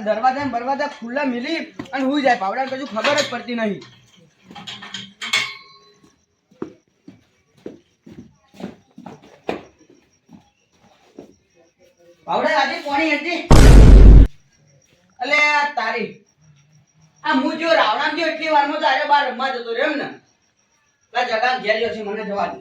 દરવાજા ખુલ્લા મિલી અને હુઈ જાય. પાવડા કશું ખબર જ પડતી નહીં. પાવડા આજે કોણી હતી? અલે તારી આ હું જો રાવણામ જો એટલી વારમાં તારે બાર રમવા જતો રહ્યો એમ ને. આ જગા ઘેર ગયો છે, મને જવા દે.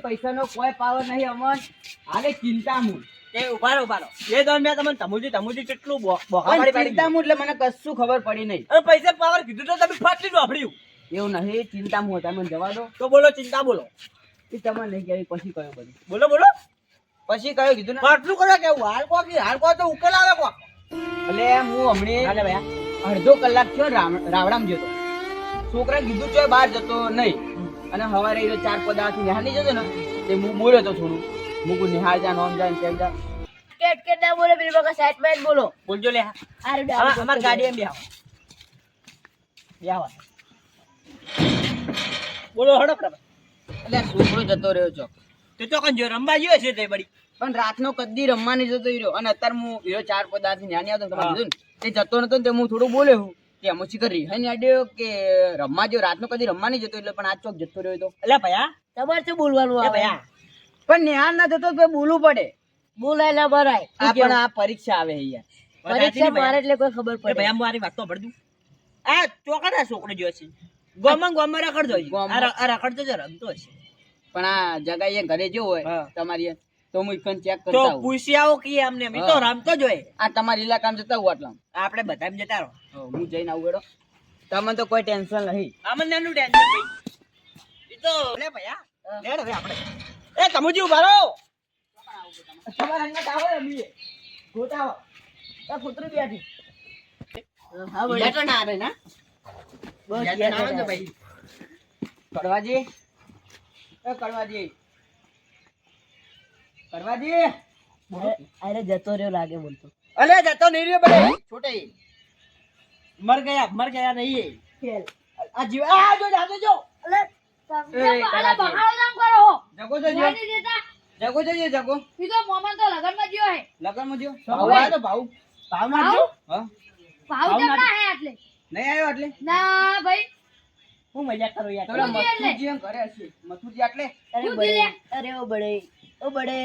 પૈસાનો કોઈ પાવર નહીં અમન. હાલે ચિંતા હું એ ઉભારો એ દરમિયાન તમને તમુજી કેટલું બોખા પાડી ચિંતા હું એટલે મને કશું ખબર પડી નહીં. અને પૈસા પાવર કીધું તો તમે ફાટલી વાપર્યું. એવું નહીં, ચિંતા હું તમે જવા દો. તો બોલો ચિંતા બોલો. એ તમને નહીં કહેવી પછી કયો બધું. બોલો પછી કયો કીધું ને ફાટલું કરો કેવું હાલ કો તો ઉકેલ આવે કો. એટલે હું હમણે અડધો કલાક થયો રાવણામ જતો. છોકરા કીધું છે બહાર જતો નહીં. અને સવારે 4 પદાર્થ નિહાળ નહીં જતો ને તે હું બોલ્યો તો થોડું મુકુ નિહાળ જા નોમ જા તેમ જા કેટ ના બોલે પેલી બકા સાઈડ માં બોલો. બોલજો લે. અમાર ગાડી એમ બેહવા બોલો હડો પ્રભા. એટલે છોકરો જતો રહ્યો છો તે તો કન જો રમવા ગયો છે તે બડી. પણ રાતનો કદી રમવા નહીં જતો રહ્યો. અને અત્યારે હું 4 પદાર્થ નિહાળ આવતો તમારે કીધું ને તે જતો નતો ને તે હું થોડું બોલ્યો હું કે અમો શિખર રહી ને આડ્યો કે રમવા જો રાતનો કદી રમવા નહીં જતો એટલે પણ આજ ચોક જતો રહ્યો તો. એટલે ભયા તમારે શું બોલવાનું આવે? ભયા પણ નિહાળ ના જતો તો બોલવું પડે. બોલાય ના ભરાય. આ પણ આ પરીક્ષા આવે યાર. પરીક્ષા મારે એટલે કોઈ ખબર પડે. ભયા મારી વાત તો પડતું. આ ચોકડા છોકરો જો છે ગોમમાં રખડતો છે. આ રખડતો જ રમતો છે. પણ આ જગા એ ઘરે જો હોય તમારી તો હું ઇકન ચેક તો કરતા હું. પૂછી આવો કે અમને મે તો રમતો જ હોય. આ તમારી ઇલાકામાં જતા હું આટલા આપણે બધા જતા રહો. હું જઈને આવું એડો. તમને તો કોઈ ટેન્શન નહીં. આમને નાનું ટેન્શન ભાઈ. ઈ તો લે ભયા લેડ હવે આપણે. એ તમુજી ઉભા રહો. તમારા હંગાત આવો રમીએ. ગોટાવો. આ કૂતરું બેઠી. હા બોલે. લેટો ના આવે ના. બસ લેટો ના આવે ને ભાઈ. કડવાજી. એ કડવાજી. કડવાજી. અરે જતો રહ્યો લાગે બોલતો. અલે જતો નહીં રહ્યો બડે છોટે. મર ગયા નહીં. ખેલ. આ જીવ આ જો જાતો જો. અલે એ અલે બહાર કામ કરો હો. જગો જજો. નહીં દેતા. જગો જજો જગો. ઈ તો મોમન તો લગન માં ગયો હે. લગનમાં જો. ભાવ ભાવ તો ભાવ. ભાવ નાખજો. હા. ભાવ જમણા હે એટલે. નહીં આવ્યો એટલે. ના ભાઈ. હું મજાક કરું યાર. થોડા મથુરજી એટલે. મથુરજી એમ ઘરે હશે. મથુરજી એટલે. અરે શું બડે. દિલે? અરે ઓ બડે. ઓ બડે.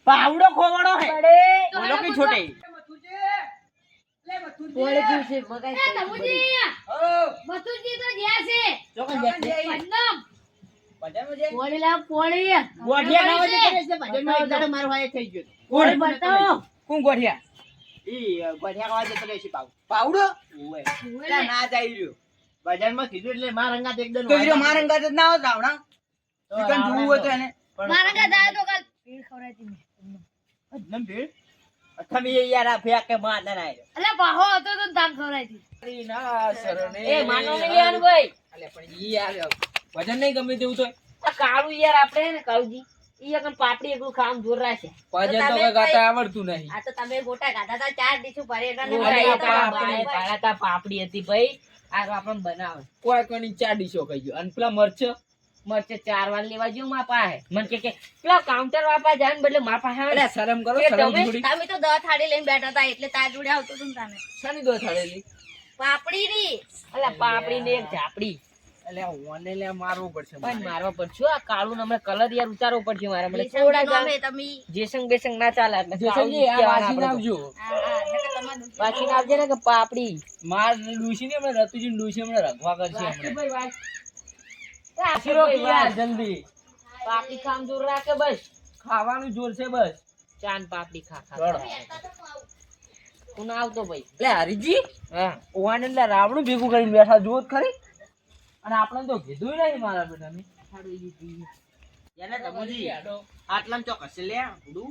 પાવડો ખોવાડો હે. બડે. બોલો કે છોટે. બોલે કેવું છે મગાઈ. એ તમુજી. ઓ મથુરજી તો ગયા છે. ચોકન જશે. પન્નમ. બજારમાં જઈ. પોણી લાવ પોણી. ગોઠિયા ખાવા જતો રહેશે ભજનમાં એક દાડો મારો વાય થઈ ગયો. પોણી બતાવો. કોણ ગોઠિયા? ઈ ગોઠિયા ખાવા જતો રહેશે પાવ. પાવડો? ઓય. ના ના જાય રહ્યો. બજારમાં કીધું એટલે માર અંગાત એકદમ તો હીરો મારા અંગાત જ ના આવત રાવણા. ચિકન જોવું હોય તો એને. મારા ઘરે જાય તો કાલ પીર ખવડાવતી મેં. નમ ભીડ. તમે યાર આ ફેક કે માં ના આયો. અલે બાહો હતો તો ધામ ખવડાવતી. અરે ના સરને. એ માનો ને લેવાનું ભાઈ. અલે પણ ઈ યાર વજન નહીં ગમે તેવું તો. આ કાળું યાર આપણે હે ને કાળુજી ઈ એકમ પાપડી એકલું ખાવાનું જોર રાખે. વજન તો કઈ ગાતા આવડતું નહીં. આ તો તમે ગોટા ગાધા તા 4 ડીશું ભરે એટલે ને પાળાતા પાપડી હતી ભાઈ. આ આપણને બનાવે. કોઈ કોની 4 ડીશો કહી ગયો. અને પેલા મરચ 4 વાર લેવા જેવું માં પાસે. મને કે પેલા કાઉન્ટર વાપા જાય ને બદલે માં પાસે. અરે શરમ કરો શરમ થોડી. તમે તો 10 થાળી લઈને બેઠા હતા એટલે તાર જોડે આવતો તું તને. શાની દો થાળેલી? પાપડી ની. અલે પાપડી ને એક ઝાપડી. એટલે ઓને લે મારવું પડશે. પણ મારવા પડશે. આ કાળું નમને કલર યાર ઉતારવો પડશે મારે. મને થોડા ગમે તમે. જેસંગ બેસંગ ના ચાલે. જેસંગજી આ વાસી નાવજો. હા નકર તમારું વાસી નાવજે ને કે પાપડી. માર ડૂસી ને હમણે રતુજી ડૂસી હમણે રગવા કરશે હમણે. આશીરો કે યાર જલ્દી. પાપડી ખામ જોર રાખે બસ. ખાવાનું જોર છે બસ. ચાન પાપડી ખા ખા. હું આવતો ભાઈ. લે હરીજી. હા. ઓવાને લે રાવણું ભેગું કરીને બેઠા જોત ખરી. અને આપણે તો કીધું નહીં મારા બેટાને. એને તમુજી આટલામ ચોક હશે લે ઉડું.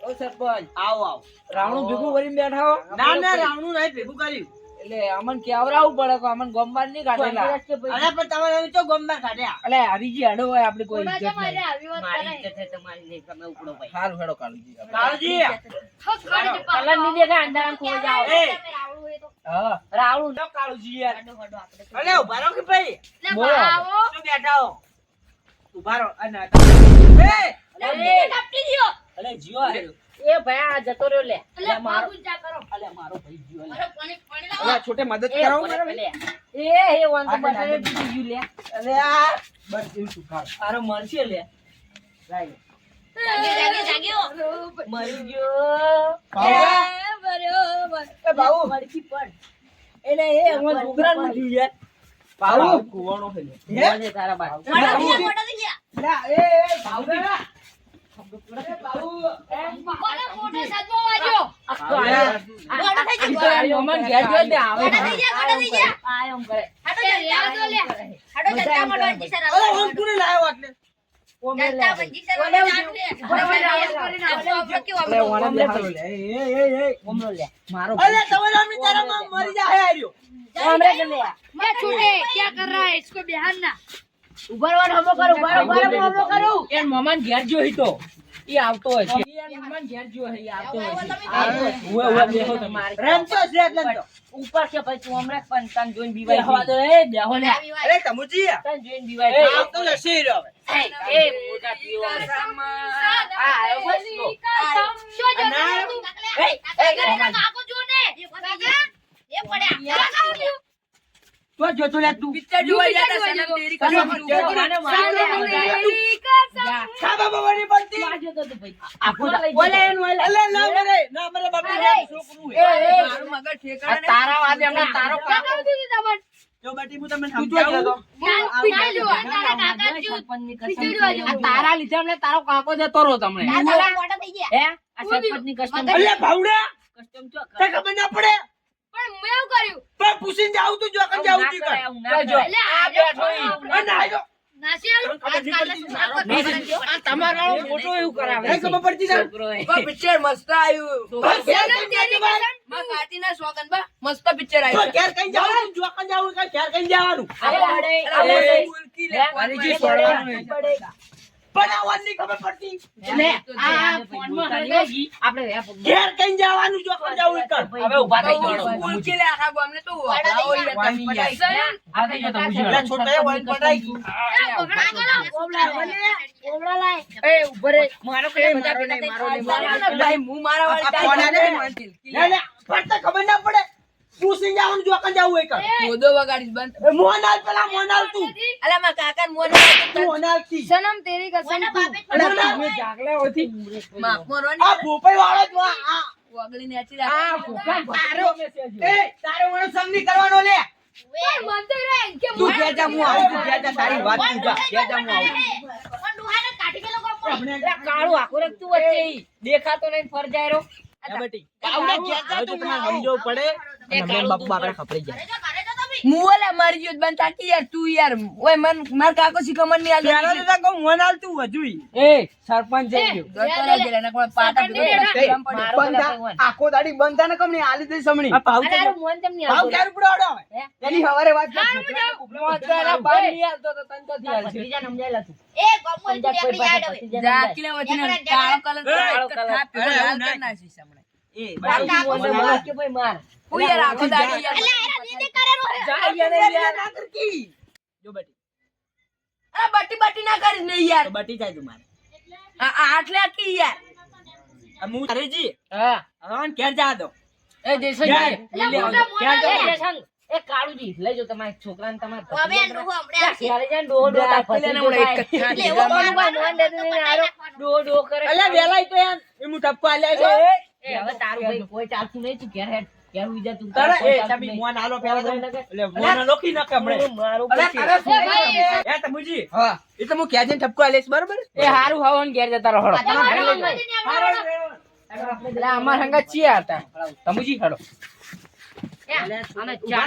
ઓ સરપંચ આવો રાવણું ભેગું કરીને બેઠા હો. ના ના રાવણું નહીં ભેગું કર્યું. એટલે અમન કેવરાવું પડે કે અમન ગોમબાર નહીં કાઢેલા અરે પણ તમારે હવે તો ગોમમાં કાઢ્યા. એટલે હરીજી હડો હોય આપડી કોઈ ઇજ્જત નહીં. મારી ઇજ્જત છે તમારી નહીં, તમે ઉપડો ભાઈ. સારું હેડો કાળુજી કાળજી. કલર ની દેખાય, અંધારામાં ખોઈ જાઓ. એ, હા રાવણું હેડો કાળુજી યાર અલે ઉભા રહો કે ભાઈ. બોલો શું બેઠા હો? ઉભા રહો. અને એ, અલે જીઓ હેડો એ ભાઈ આ જતો રહ્યો લે. અલે મારો ભાઈ જીઓ લે અલે છોટે મદદ કરાવો મારે લે. એ વાન તો બતાવે બીજું લે. અલે આ બસ એવું શું ખાવ આરો મરશે લે લાઈ. મરી ગયો એ બાબુ મરકી પડ. એટલે એ અમાર છોકરાનું થયું યાર બાબુ કુવાનો છે લે બોલે તારા બાપ. લા, એ બાબુ અમન ઘેર જોઈ દે આવે આ એમ કરે. અલે ઓમ કોને લાયો આટલે? ઓમનો લે મારો અલે તમારે અમને તારા માં મરી જાય આર્યો. હમણાં કે લે. ઉભા રહો ને હમો કરો, ઉભા રહો, ઉભા રહો, હમો કરું. એ મમાન ઘેર જોઈ તો ઈ આવતો હોય છે એ મમાન ઘેર જો હે ઈ આવતો હોય છે ઉવે ઉવે દેખો તમારે રમતો છે એટલે તો. ઉપર છે ભાઈ તું હમણાં પણ તને જોઈને બીવાય બેહવા દો એ બેહો ને અરે તમુજી તને જોઈને બીવાય એ, આવતો જશે ઈ રહ્યો હવે. એ મોટા પીવો આ આવ્યો બસ તો. તો જોતો લે તું. પિક્ચર જોવા જતા સનમ તેરી કસમ મને મારે ખા બાબા વળી પડતી. બોલે એનું હાલે. અલે ના મરે બાપુ મારું છોકરું હે. મારું મગજ ઠેકાણે તારા વાદે હમણાં તારો કાકો જો બેટી હું તમને તું જો સમજાવું. સરપંચની કસમ આ તારા લીધે હમણાં તારો કાકો જતો રહો તમને હે આ સરપંચની કસમ અલે ભાવડા કસ્ટમ ચો તે ખબર ના પડે. પણ પૂછીને જાઉં તું જો કન જાઉં તી કર. જો આ બેઠો ઈ. અને આયો. આ તમારો મોટો એવું કરાવે એ ખબર પડતી ના. છોકરો એ. પિક્ચર મસ્ત આવ્યું બસ ઘેર કઈ જવાનું? માં કાતીના શોગન બા મસ્ત પિક્ચર તો આવ્યું ઘેર કઈ જવાનું? જો કન જાવું કે ઘેર કઈ જવાનું? ઉલકી લે હરીજી છોડવાનું નહીં. પણ આ વાતની ખબર પડતી. એટલે આ ફોનમાં હરગાઈ આપણે ઘેર કઈ જવાનું જો કન જાવું એ કર. હવે ઊભા થઈ જાઓ ઉલકી લે આખા ગામને તો વાપરાવો લે વાઈ તમે ગયા. પડાઈ. આ થઈ ગયો તો એટલે બુજવાળો. છોટાએ વાઈન પડાઈ ગઈ. એ ઉભો રે મારો કઈ મજા નહીં મારો નહીં મારો ભાઈ હું મારા વાળી આ કોના ટાઈમ ને? માનતી. લે લે ફરતે ખબર ના પડે. પૂછીને જવાનું જો કન જાવું એ કર. મોદો વગાડીશ બંધ એ મોનાલ પેલા મોનાલ તું. અલા માં કાકા મોને તું મોનાલ થી. અરે તમે જાગલા હોથી માફ મોરો આ ભોપાઈ વાળો જ આ. વગડી ને આચી આ રાખ ભૂખા તારો મેસેજ એ તારે મને સમની કરવાનો લે. તું ઘેર જા હું આવું. તું ઘેર જા તારી વાત તું જા. ઘેર જા હું આવું. કાળું આખો રખતું વચ્ચે ઈ દેખાતો નહીં ફર જાય રો બેટી આવને ઘેર જા તું મને સમજો પડે. અને મેં બાપુ આપણે ખપરી જાય. મુવાલા મારી ગયો બંધ તાકી યાર તું યાર ઓય મન માર કાકો શીખમણ ની આલે પેલા તો કહું મોનાલ તું વધુઈ. એ સરપંચ જઈ ગયો ગતો રે ગેલા ના કોઈ પાટા મારો આખો દાડી બંધ થાય ને કમ ને આલી દઈ સમણી. આ ભાવ અરે આરું મોન તેમ નહીં ભાવ આવતું. ક્યારે પડો હવે? એની હવારે વાત કર. મોચારા બાર ની હાલતો તો તન તો થી હાલશે. ભત્રીજાને સમજાયેલા તું. જા કિલા વચને કાળો કલર કાળો થાપ્યો કલર. લાલ કર નાખી સમણે એ તારું મોન તેમ મોનાલ. કે ભાઈ માર. હું યાર આખો દાડી યાર જા યાર યાર ના કર કી. જો બેટી આ બટી બટી ના કરી ને યાર તો બટી જાય તું મારે. આ આટલે આટલી યાર આ હું તારેજી હા હા ઘેર જા દો. એ જયસંગજી ઘેર. લે આવજો. ક્યાં એ જાવ? જયસંગ, એ કાળુજી લઈ જાઓ તમારા છોકરાને તમારા હવે ભત્રીજાને. એનું હમણાં ત્યારે જાય ને ડોહો ડોહો તાર પેલા ને ભત્રીજો એક જ થાય. થાળી લેવો કોનું ભાઈ મોહન દાદુ ને હારો ડોહો ડોહો કરે. અલ્યા વેલાય તો યાર એ હું ટપકો આલ્યા છે. એ હવે તારું ભાઈ કોઈ ચાલતું નહીં, તું ઘેર હેડ. ઘેર ઉઈ જા તું. તારે કોઈ એ ચાલતું તમે નહીં. મોન આલો પેલા તો. એટલે એટલે મોન લોખી નાખે હમણે. મારું અલ્યા પછી. તારે શું એ તમુજી હા એ તો હું ક્યાં જઈને ટપકો આલેશ બરોબર. એ હારું હવન ઘેર જતા રહો હળો. એટલે અમાર હંગા ચિયા હતા તમુજી હળો એ, આને ચા